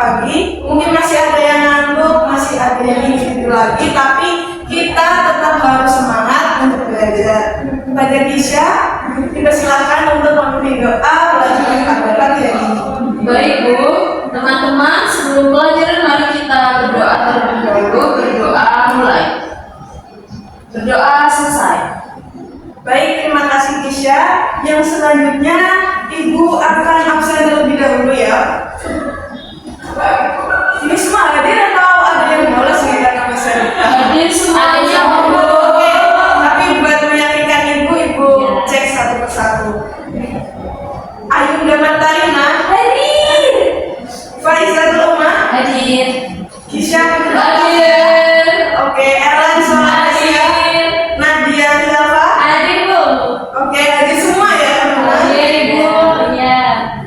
pagi, mungkin masih ada yang ngantuk, masih ada yang ingin tidur lagi, tapi kita tetap harus semangat untuk belajar. Pada Kisha, kita silakan untuk memimpin doa melanjutkan kabar hari ini. Baik Bu, teman-teman, sebelum pelajaran mari kita berdoa terlebih dahulu. Berdoa mulai. Berdoa selesai. Baik, terima kasih Kisha. Yang selanjutnya Ibu akan absen terlebih dahulu ya. Ini semua hadir atau ada yang bolos nih karena absen? Hadir semuanya Bu. Oke, tapi buat meyakinkan Ibu cek satu persatu. Ayunda Martalina Hadir. Faizatul Umar Hadir. Kisha Hadir. Oke, Erlan Solasia Nadia Silva. Hadir Bu. Oke, hadir semua ya teman-teman. Hadir Bu. Iya.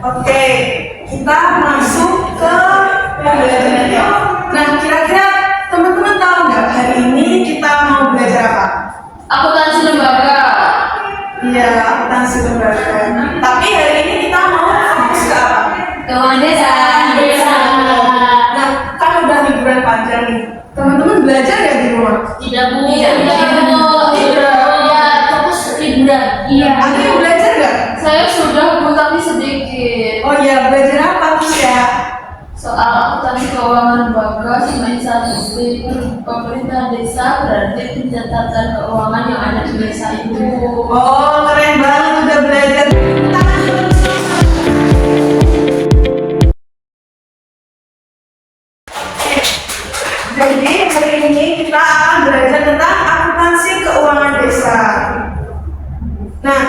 Oke, kita masuk ke pembelajarannya. Nah, kira-kira teman-teman tahu nggak hari ini kita mau belajar apa? Akuntansi lembaga. Iya, akuntansi lembaga. Tapi hari ini kita mau fokus ke apa? Keuangan desa. Nah, kan udah liburan panjang nih. Teman-teman belajar nggak di rumah? Tidak Bu. Iya, Bu. Ya, fokus liburan. Iya. Ada yang belajar nggak? Saya sudah Bu, tapi sedikit. Oh iya, belajar apa Kisha? Soal akuntansi keuangan lembaga, sebagai statistik pemerintah desa berarti pencatatan keuangan yang ada di desa itu. Oh, keren banget udah belajar. Jadi hari ini kita akan belajar tentang akuntansi keuangan desa. Nah,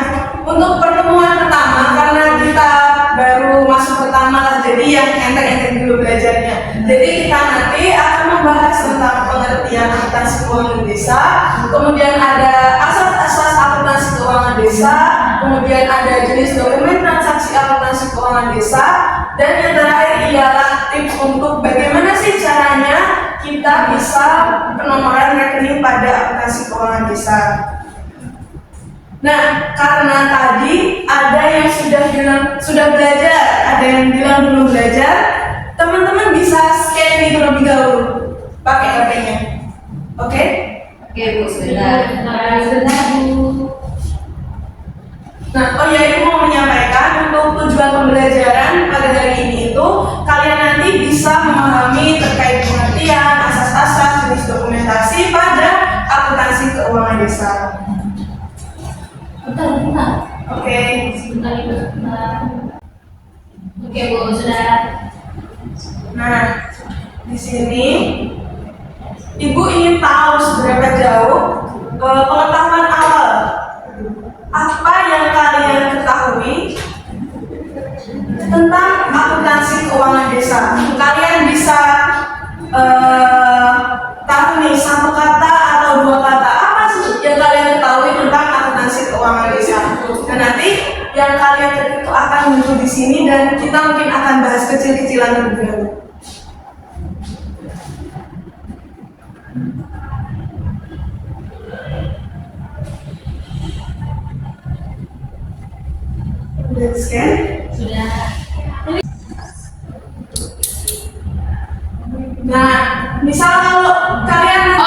untuk pertemuan pertama karena kita baru masuk pertama lah, jadi yang enteng-enteng dulu belajarnya. Jadi kita nanti akan membahas tentang pengertian akuntansi keuangan desa, kemudian ada asas-asas akuntansi keuangan desa, kemudian ada jenis dokumen transaksi akuntansi keuangan desa, dan yang terakhir ialah tips untuk bagaimana sih caranya kita bisa penomoran rekening pada akuntansi keuangan desa. Nah, karena tadi ada yang sudah bilang sudah belajar, ada yang bilang belum belajar, teman-teman bisa scan ini terlebih dahulu pakai HP-nya. Oke? Oke Bu, sebentar. Sebentar Bu. Nah, oh ya, Ibu mau menyampaikan untuk tujuan pembelajaran pada hari ini itu kalian nanti bisa memahami terkait pengertian, asas-asas, jenis dokumentasi pada akuntansi keuangan desa. Bentar. Oke. Sebentar Ibu, sebentar. Oke Bu, sudah. Nah, di sini Ibu ingin tahu seberapa jauh pengetahuan awal apa yang kalian ketahui tentang akuntansi keuangan desa. Kalian bisa tahu nih satu kata atau dua kata apa sih yang kalian ketahui tentang akuntansi keuangan desa. Dan nanti yang kalian ketik itu akan muncul di sini dan kita mungkin akan bahas kecil-kecilan lebih dahulu. Udah scan? Sudah. Nah, misal kalau kalian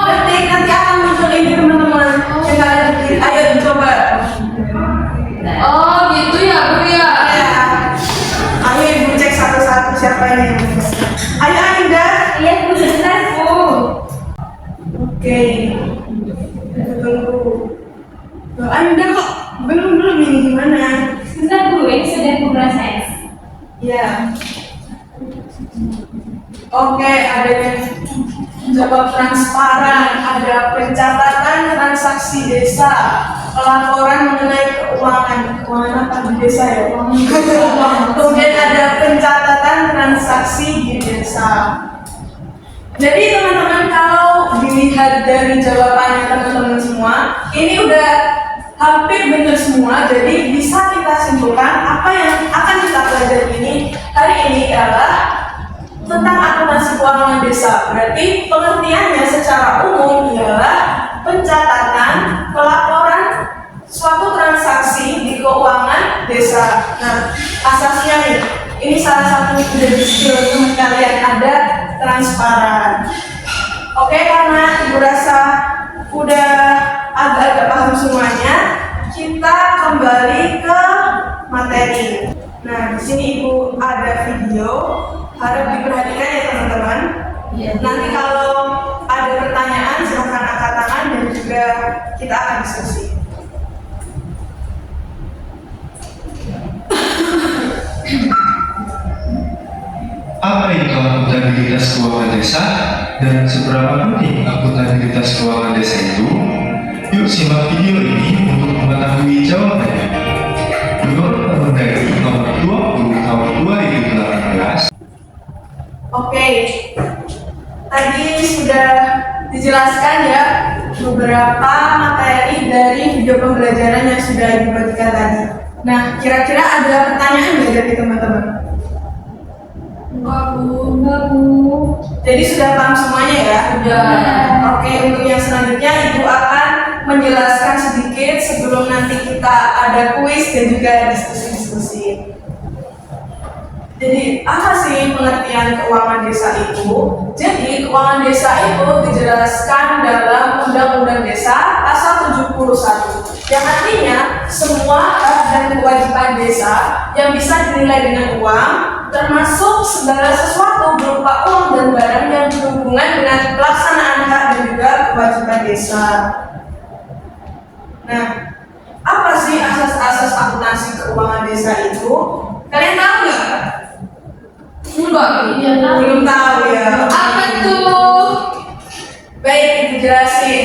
ketik nanti akan muncul ini teman-teman yang kalian ketik. Ayo dicoba. Oh, gitu ya Bu ya. Ya. Ayo Ibu cek satu-satu siapa ini. Ayo Ainda. Iya Bu, sebentar Bu. Oke. Kita tunggu. Loh, Ainda kok belum ini gimana? Sebentar Bu, ini sudah proses. Ya. Oke, ada yang jawab transparan, ada pencatatan transaksi desa, pelaporan mengenai keuangan apa di desa ya? Kemudian ada pencatatan transaksi di desa. Jadi teman-teman kalau dilihat dari jawabannya teman-teman semua, ini udah hampir benar semua. Jadi bisa kita simpulkan apa yang akan kita pelajari ini hari ini adalah tentang akuntansi keuangan desa. Berarti pengertiannya secara umum ialah pencatatan pelaporan suatu transaksi di keuangan desa. Nah, asasnya nih, ini salah satu dari skill transparan. Oke, karena Ibu rasa udah agak-agak paham semuanya, kita kembali ke materi. Nah, di sini Ibu ada video, harap diperhatikan ya teman-teman. Nanti kalau ada pertanyaan silahkan angkat tangan dan juga kita akan diskusi. Apa itu akuntabilitas keuangan desa dan seberapa penting akuntabilitas keuangan desa itu? Yuk simak video ini untuk mengetahui jawabannya. Menurut Permendagri nomor 20 tahun 2018. Oke, tadi sudah dijelaskan ya beberapa materi dari video pembelajaran yang sudah dibagikan tadi. Nah, kira-kira ada pertanyaan nggak dari teman-teman? Enggak bu. Jadi sudah paham semuanya ya? Sudah. Oke, untuk yang selanjutnya Ibu akan menjelaskan sedikit sebelum nanti kita ada kuis dan juga diskusi-diskusi. Jadi apa sih pengertian keuangan desa itu? Jadi keuangan desa itu dijelaskan dalam Undang-Undang Desa Pasal 71 yang artinya semua hak dan kewajiban desa yang bisa dinilai dengan uang, termasuk segala sesuatu berupa uang dan barang yang berhubungan dengan pelaksanaan hak dan juga kewajiban desa. Nah, apa sih asas-asas akuntansi keuangan desa itu? Kalian tahu nggak? Enggak. Belum tahu ya. Apa tuh? Baik, dijelasin.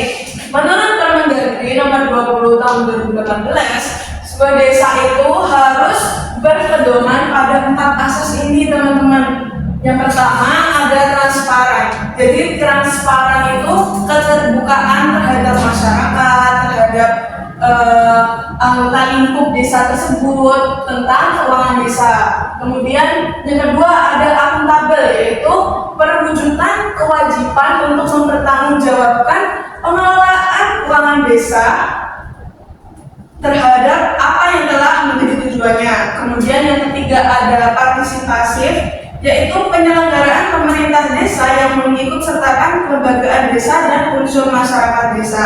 Menurut Permendagri nomor 20 tahun 2018, sebuah desa itu harus berpedoman pada 4 asas ini, teman-teman. Yang pertama ada transparan. Jadi transparan itu keterbukaan terhadap masyarakat, terhadap anggota lingkup desa tersebut tentang keuangan desa. Kemudian yang kedua ada akuntabel, yaitu perwujudan kewajiban untuk mempertanggungjawabkan pengelolaan keuangan desa terhadap apa yang telah menjadi tujuannya. Kemudian yang ketiga ada partisipasif, yaitu penyelenggaraan pemerintah desa yang mengikut sertakan kelembagaan desa dan unsur masyarakat desa.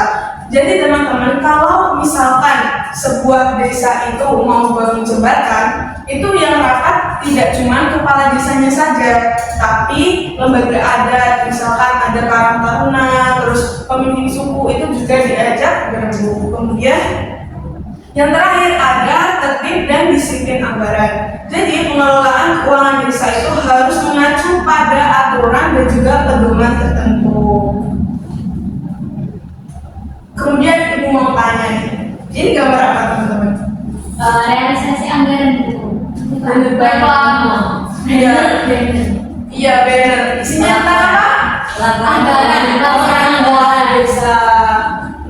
Jadi teman-teman, kalau misalkan sebuah desa itu mau bangun jembatan, itu yang rapat tidak cuma kepala desanya saja, tapi lembaga adat, misalkan ada Karang Taruna, terus pemimpin suku itu juga diajak berembuk. Kemudian yang terakhir ada tertib dan disiplin anggaran. Jadi pengelolaan keuangan desa itu harus mengacu pada aturan dan juga pedoman tertentu. Kemudian Ibu mau tanya, ini gambar apa teman-teman? Realisasi anggaran itu. Iya, iya banner. Isinya tentang apa? Laporan keuangan desa.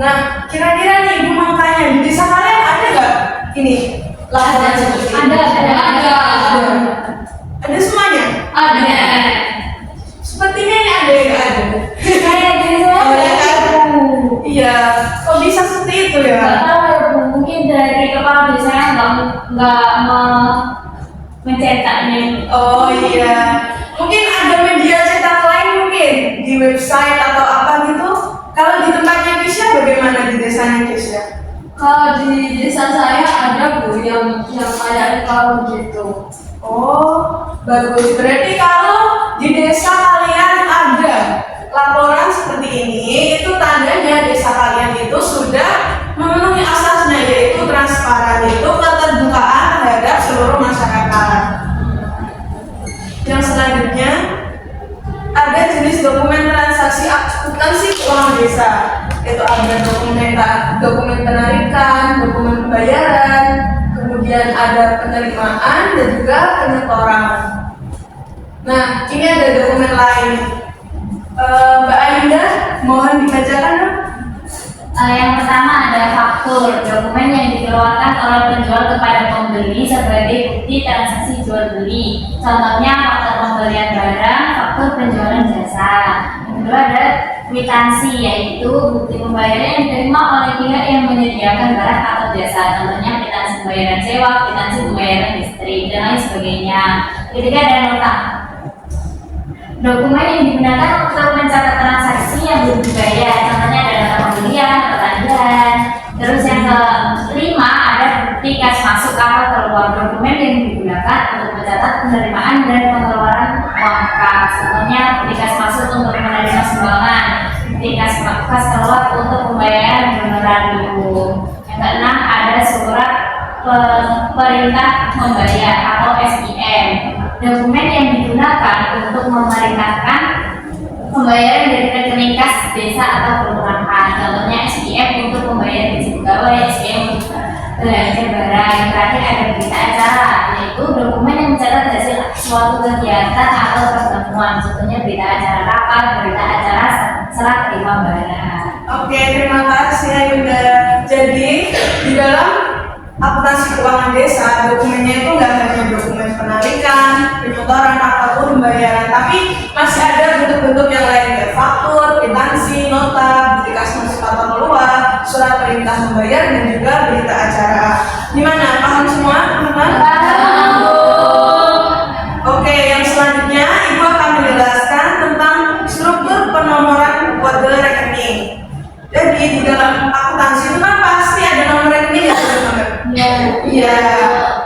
Nah, kira-kira nih Ibu mau tanya, di desa kalian ada nggak ini laporan seperti ini? Ada. Ada semuanya? Ada. Sepertinya ini ada yang nggak ada. Kayak gitu. Iya, kok bisa seperti itu ya? Nggak tahu ya Bu, mungkin dari kepala desanya nggak mencetaknya. Oh iya, mungkin ada media cetak lain mungkin di website atau apa gitu. Kalau di tempatnya Kisya bagaimana di desanya Kisya? Kalau di desa saya ada Bu yang kayak kalau gitu. Oh, bagus. Berarti kalau di desa kalian ada laporan seperti ini, itu tandanya desa kalian itu sudah memenuhi asasnya, yaitu transparan, itu keterbukaan terhadap seluruh masyarakat. Yang selanjutnya ada jenis dokumen transaksi akuntansi keuangan desa, yaitu ada dokumen penarikan, dokumen pembayaran, kemudian ada penerimaan dan juga penyetoran. Nah, ini ada dokumen lain. Mbak Ainda, mohon dibacakan dong. Yang pertama ada faktur, dokumen yang dikeluarkan oleh penjual kepada pembeli sebagai bukti transaksi jual beli. Contohnya faktur pembelian barang, faktur penjualan jasa. Yang kedua ada kwitansi, yaitu bukti pembayaran yang diterima oleh pihak yang menyediakan barang atau jasa. Contohnya kwitansi pembayaran sewa, kwitansi pembayaran listrik, dan lain sebagainya. Ketiga ada nota. Dokumen yang digunakan untuk mencatat transaksi yang belum dibayar, contohnya ada data pembelian, pertanian. Terus yang kelima ada bukti kas masuk atau keluar. Dokumen yang digunakan untuk mencatat penerimaan dan pengeluaran uang kas, contohnya bukti kas masuk untuk menerima sumbangan, bukti kas keluar untuk pembayaran honorarium. Yang keenam ada surat perintah membayar atau SIM. Dokumen yang digunakan untuk memerintahkan pembayaran dari rekening kas desa atau kelurahan, contohnya SIM untuk pembayaran gaji pegawai, SIM untuk belanja barang. Yang terakhir ada berita acara, yaitu dokumen yang mencatat hasil suatu kegiatan atau pertemuan, contohnya berita acara rapat, berita acara serah terima barang. Oke, terima kasih Ayunda. Jadi di dalam akuntansi keuangan desa, dokumennya itu nggak hanya dokumen penarikan, penyetoran ataupun pembayaran, tapi masih ada bentuk-bentuk yang lain kayak faktur, kwitansi, nota, bukti kas masuk atau keluar, surat perintah membayar, dan juga berita acara. Gimana? Paham semua, teman-teman? Oke, yang selanjutnya Ibu akan menjelaskan tentang struktur penomoran kode rekening. Jadi di dalam akuntansi itu kan pasti ada nomor rekening ya, teman-teman. Iya.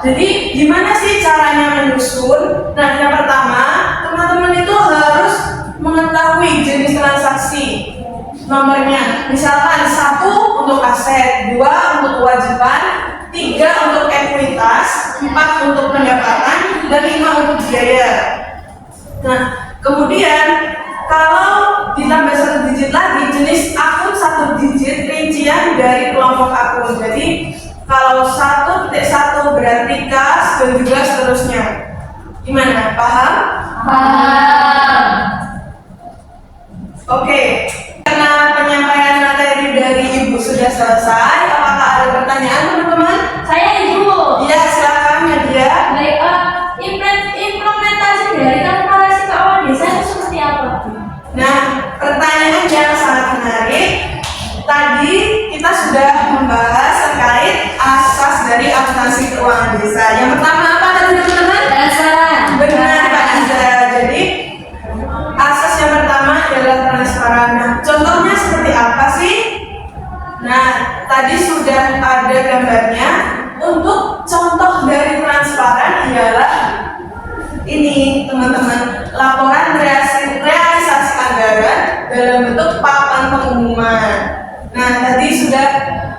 Jadi gimana sih caranya menyusun? Nah, yang pertama, teman-teman itu harus mengetahui jenis transaksi nomornya. Misalkan 1 untuk aset, 2 untuk kewajiban, 3 untuk ekuitas, 4 untuk pendapatan, dan 5 untuk biaya. Nah, kemudian kalau ditambah 1 digit lagi, jenis akun 1 digit rincian dari kelompok akun. Jadi kalau 1.1 berarti kas dan juga seterusnya. Gimana? Paham? Paham. Oke. Karena penyampaian materi dari Ibu sudah selesai, apakah ada pertanyaan, teman-teman? Saya Ibu. Iya, silakan Nadia. Baik, implementasi dari kalkulasi keuangan desa itu seperti apa, Bu? Nah, pertanyaan yang sangat menarik. Tadi kita sudah membahas terkait asas dari akuntansi keuangan desa. Yang pertama apa tadi, teman-teman? Dasar. Benar, Pak Iza. Jadi asas yang pertama adalah transparan. Nah, contohnya seperti apa sih? Nah, tadi sudah ada gambarnya. Untuk contoh dari transparan ialah ini, teman-teman, laporan realisasi anggaran dalam bentuk papan pengumuman. Nah, tadi sudah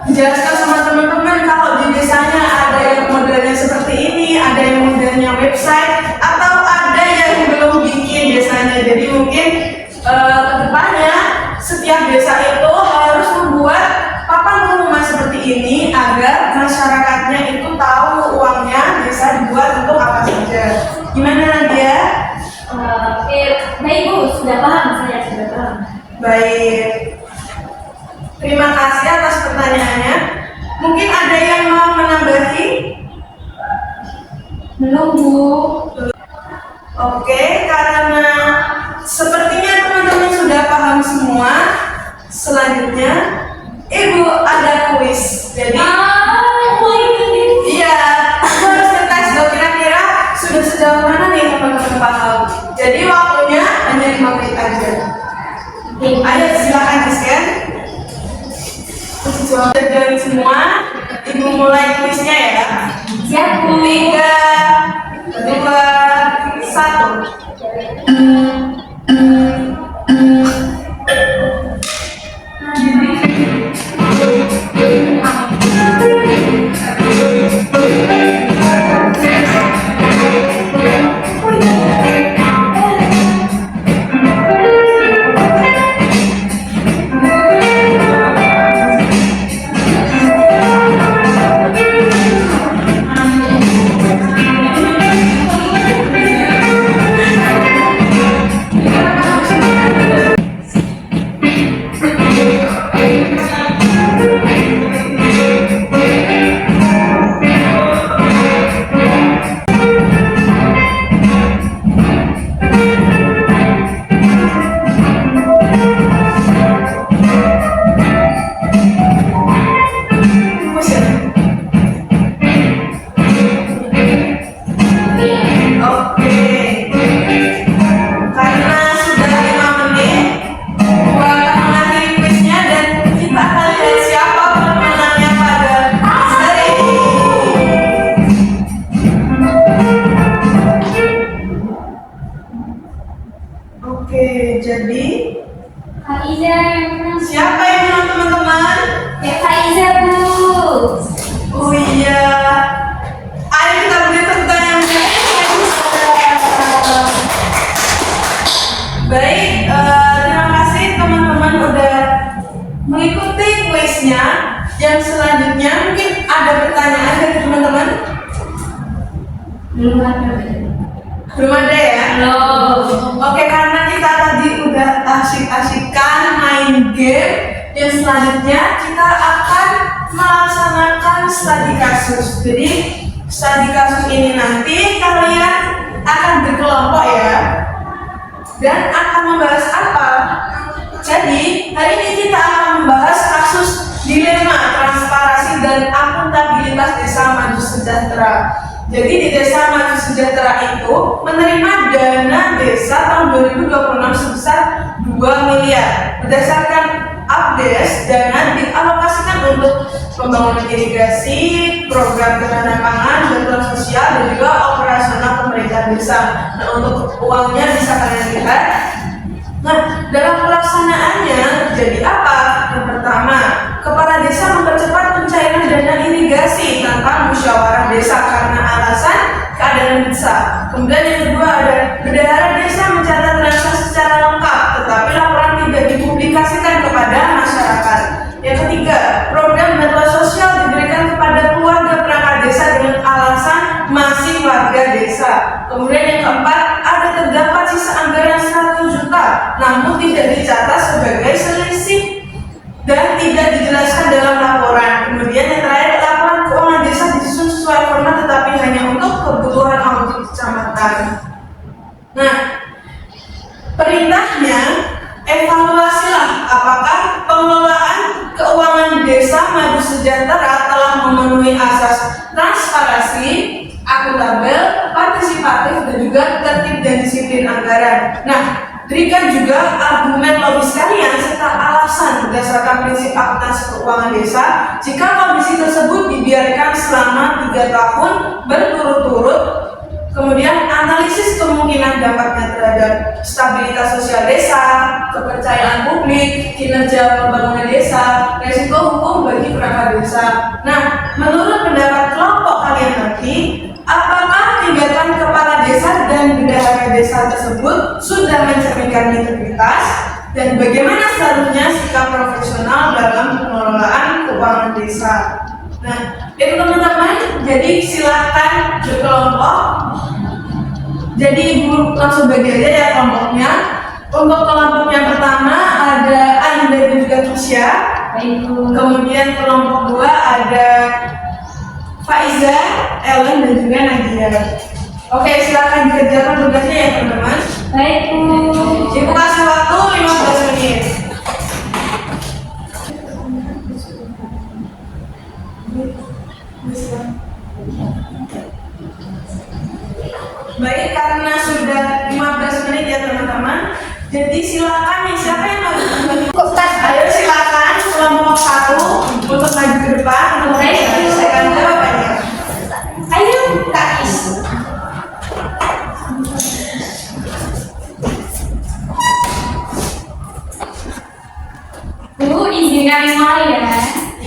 dijelaskan sama teman-teman kalau di desanya ada yang modelnya seperti ini, ada yang modelnya website, atau ada yang belum bikin desanya. Jadi mungkin kedepannya setiap desa itu harus membuat papan pengumuman seperti ini agar masyarakatnya itu tahu uangnya bisa dibuat untuk apa saja. Gimana Nadia? Baik Bu, sudah paham, saya sudah paham. Baik. Terima kasih atas pertanyaannya. Mungkin ada yang mau menambahi? Belum Bu. Oke, karena sepertinya teman-teman sudah paham semua. Selanjutnya, Ibu ada kuis. Jadi, iya, aku harus ngetes dong, kira-kira sudah sejauh mana nih teman-teman paham. Jadi waktunya hanya 5 menit aja. Ayo silakan di-scan. Jawab dari semua. Ibu mulai kuisnya ya. Siap Bu. 3, 2, 1. Oke, jadi Kak Iza yang menang. siapa yang menang teman-teman? Ya Kak Iza Bu. Oh iya, ayo kita beri tepuk tangan yang meriah. Baik, terima kasih teman-teman udah mengikuti kuisnya. Yang selanjutnya mungkin ada pertanyaan dari teman-teman? Belum ada. Belum ada ya? Belum. Oke, karena kita tadi udah asik-asikan main game, yang selanjutnya kita akan melaksanakan studi kasus. Jadi studi kasus ini nanti kalian akan berkelompok ya, dan akan membahas apa? Jadi hari ini kita akan membahas kasus dilema transparansi dan akuntabilitas desa maju sejahtera. Jadi di desa maju sejahtera itu menerima dana desa tahun 2026 sebesar 2 miliar. Berdasarkan Abdes, dana dialokasikan untuk pembangunan irigasi, program ketahanan pangan, bantuan sosial, dan juga operasional pemerintah desa. Nah, untuk uangnya bisa kalian lihat. Nah, dalam pelaksanaannya terjadi apa? Yang pertama, kepala desa mempercepat pencairan dana irigasi tanpa musyawarah desa karena alasan keadaan desa. Kemudian yang kedua ada bendahara desa mencatat transaksi secara lengkap, tetapi laporan tidak dipublikasikan kepada masyarakat. Yang ketiga, program bantuan sosial diberikan kepada keluarga perangkat desa dengan alasan masih warga desa. Kemudian yang keempat, ada terdapat sisa anggaran 100 juta, namun tidak dicatat sebagai selisih dan tidak dijelaskan dalam laporan. Kemudian yang terakhir, laporan keuangan desa disusun sesuai format tetapi hanya untuk kebutuhan audit kecamatan. Nah, perintahnya evaluasilah apakah pengelolaan keuangan desa maju sejahtera telah memenuhi asas transparansi, akuntabel, partisipatif, dan juga tertib dan disiplin anggaran. Nah, berikan juga argumen logis kalian serta alasan berdasarkan prinsip akuntansi keuangan desa jika kondisi tersebut dibiarkan selama 3 tahun berturut-turut. Kemudian analisis kemungkinan dampaknya terhadap stabilitas sosial desa, kepercayaan publik, kinerja pembangunan desa, resiko hukum bagi perangkat desa. Nah, menurut pendapat kelompok kalian nanti, apakah tindakan kepala desa dan bendahara desa tersebut sudah mencerminkan integritas dan bagaimana seharusnya sikap profesional dalam pengelolaan keuangan desa? Nah, itu teman-teman, jadi silakan berkelompok. Jadi ibu langsung bagi aja ya kelompoknya. Untuk kelompok yang pertama ada Ainda dan juga Kisya. Kemudian kelompok 2 ada Faiza, Ellen, dan juga Nadia. Oke, silakan dikerjakan tugasnya ya teman-teman. Baik Bu. Ibu kasih waktu 15 menit. Baik, karena sudah 15 menit ya teman-teman. Jadi silakan nih, siapa yang mau berbagi? Ayo silakan kelompok 1 untuk maju ke depan untuk menyelesaikan jawabannya. Ayo Kak Is. Bu, izinkan mulai ya.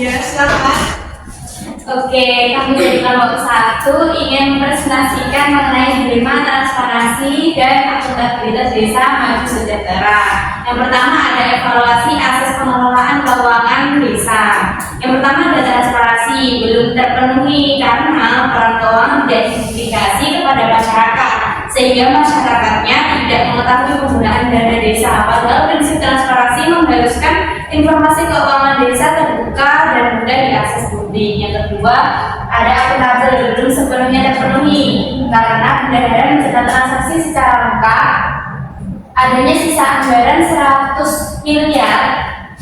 Ya, silakan. Oke, kami dari kelompok 1 ingin mempresentasikan mengenai dilema transparansi dan akuntabilitas desa maju sejahtera. Yang pertama ada evaluasi asas pengelolaan keuangan desa. Yang pertama ada transparansi belum terpenuhi karena laporan keuangan tidak dipublikasi kepada masyarakat sehingga masyarakatnya tidak mengetahui penggunaan dana desa. Padahal prinsip transparansi mengharuskan informasi keuangan desa terbuka dan mudah diakses publik. Yang kedua, ada akuntabel belum sepenuhnya terpenuhi karena bendahara mencatat transaksi secara lengkap. Adanya sisa anggaran 100 miliar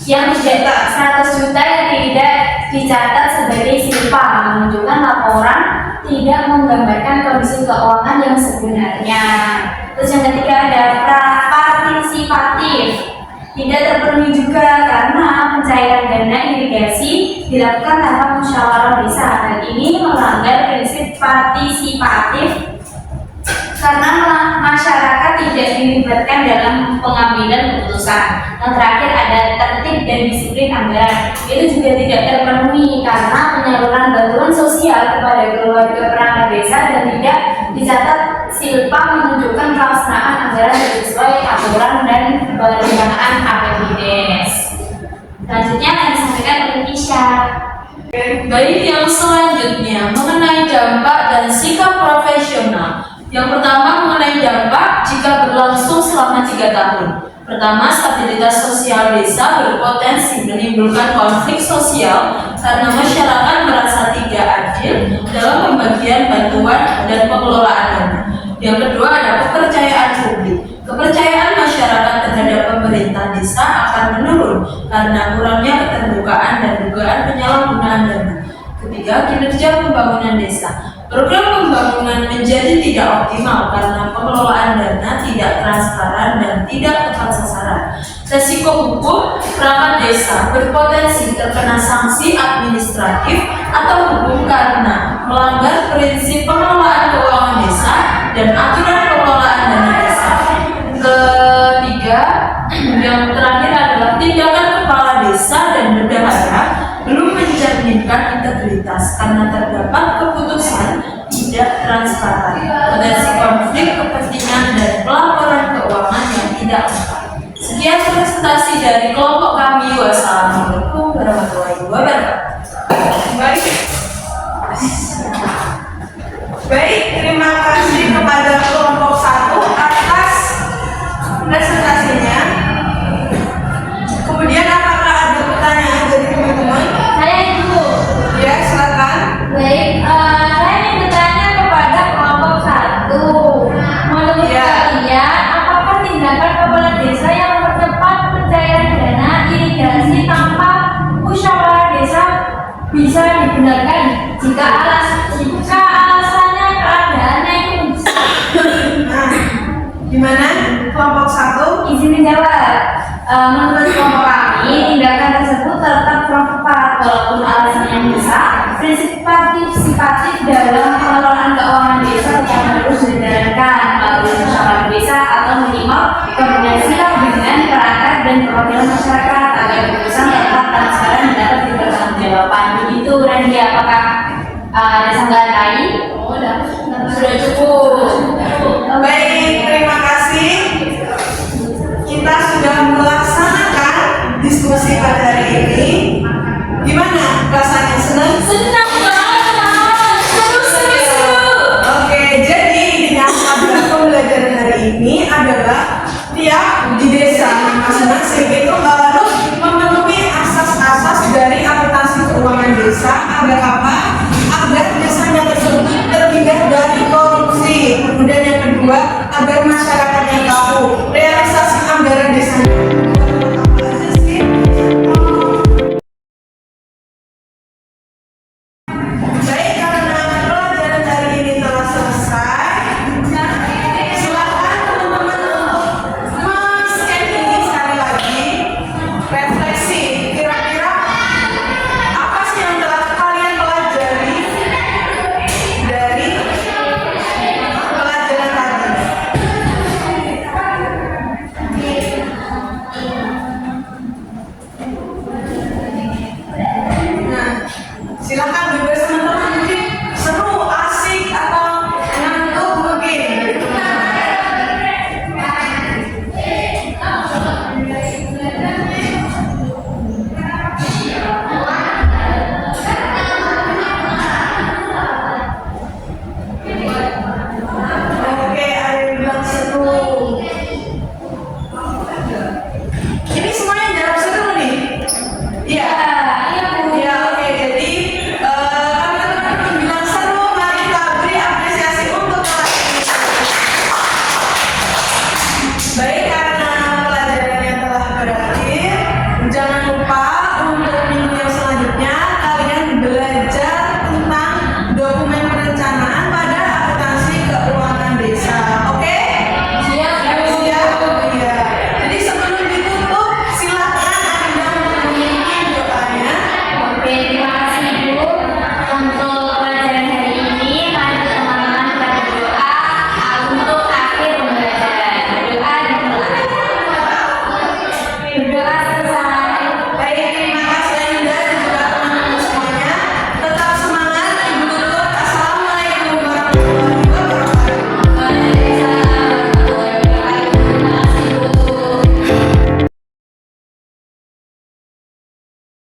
yang tidak 100 juta yang tidak dicatat sebagai silpa, menunjukkan laporan tidak menggambarkan kondisi keuangan yang sebenarnya. Terus yang ketiga ada partisipatif, tidak terpenuhi juga karena pencairan dana irigasi dilakukan tanpa musyawarah desa dan ini melanggar prinsip partisipatif karena masyarakat tidak dilibatkan dalam pengambilan keputusan. Yang terakhir ada tertib dan disiplin anggaran. Itu juga tidak terpenuhi karena penyaluran bantuan sosial kepada keluarga perangkat desa dan tidak dicatat silpa menunjukkan pelaksanaan anggaran sesuai aturan dan perencanaan APBDes. Selanjutnya akan disampaikan oleh Kisha. Baik, yang selanjutnya mengenai dampak dan sikap profesional. Yang pertama mengenai dampak jika berlangsung selama 3 tahun. Pertama, stabilitas sosial desa berpotensi menimbulkan konflik sosial karena masyarakat merasa tidak adil dalam pembagian bantuan dan pengelolaan dana. Yang kedua ada kepercayaan publik. Kepercayaan masyarakat terhadap pemerintah desa akan menurun karena kurangnya keterbukaan dan dugaan penyalahgunaan dana. Ketiga, kinerja pembangunan desa. Program pembangunan menjadi tidak optimal karena pengelolaan dana tidak transparan dan tidak tepat sasaran. Resiko hukum, perangkat desa berpotensi terkena sanksi administratif atau hukum karena melanggar prinsip pengelolaan keuangan desa dan aturan pengelolaan dana desa. Ketiga, yang terakhir adalah tindakan kepala desa dan bendahara belum mencerminkan integritas karena terdapat keputusan tidak transparan, potensi konflik kepentingan dan pelaporan keuangan yang tidak lengkap. Sekian presentasi dari kelompok kami. Wassalamualaikum warahmatullahi wabarakatuh. Baik, terima kasih kepada kelompok 1 atas presentasinya. Kemudian apakah ada pertanyaan dari teman-teman? Saya Ibu. Ya, silakan. Baik, saya ingin bertanya kepada kelompok 1. Menurut kalian, apakah tindakan kepala desa yang mempercepat pencairan dana irigasi tanpa musyawarah desa bisa dibenarkan jika alasannya keadaannya itu Nah, gimana kelompok 1? izin menjawab? Menurut kelompok kami, tindakan tersebut tetap tepat walaupun alasannya bisa. Prinsip partisipatif dalam pengelolaan keuangan desa tetap harus dijalankan melalui musyawarah desa atau minimal koordinasi dengan perangkat dan perwakilan masyarakat agar keputusan tetap transparan dan dapat dipertanggungjawabkan. Begitu, Randy, apakah ada sanggahan lain? Sudah cukup. Baik, terima kasih. Kita sudah melaksanakan diskusi pada hari ini. Gimana rasanya? Senang? Senang banget. Seru. Oke, jadi dengan agenda pembelajaran hari ini adalah tiap di desa masing-masing itu harus memenuhi asas-asas dari akuntansi keuangan desa. Agar apa? Agar desanya tersebut terhindar dari korupsi. Kemudian yang kedua, agar masyarakatnya tahu realisasi anggaran desanya. Baik, karena pelajaran hari ini telah selesai, silakan teman-teman untuk men-scan ini sekali lagi. Refleksi, kira-kira apa sih yang telah kalian pelajari dari pelajaran tadi? Nah, silakan bebas teman-teman, mungkin seru, asik, atau ngantuk mungkin. Oke, ada yang bilang seru. Ini semuanya jawab seru nih. Iya. Ya, oke. Jadi karena teman-teman bilang seru, mari kita beri apresiasi untuk kelas ini. Baik,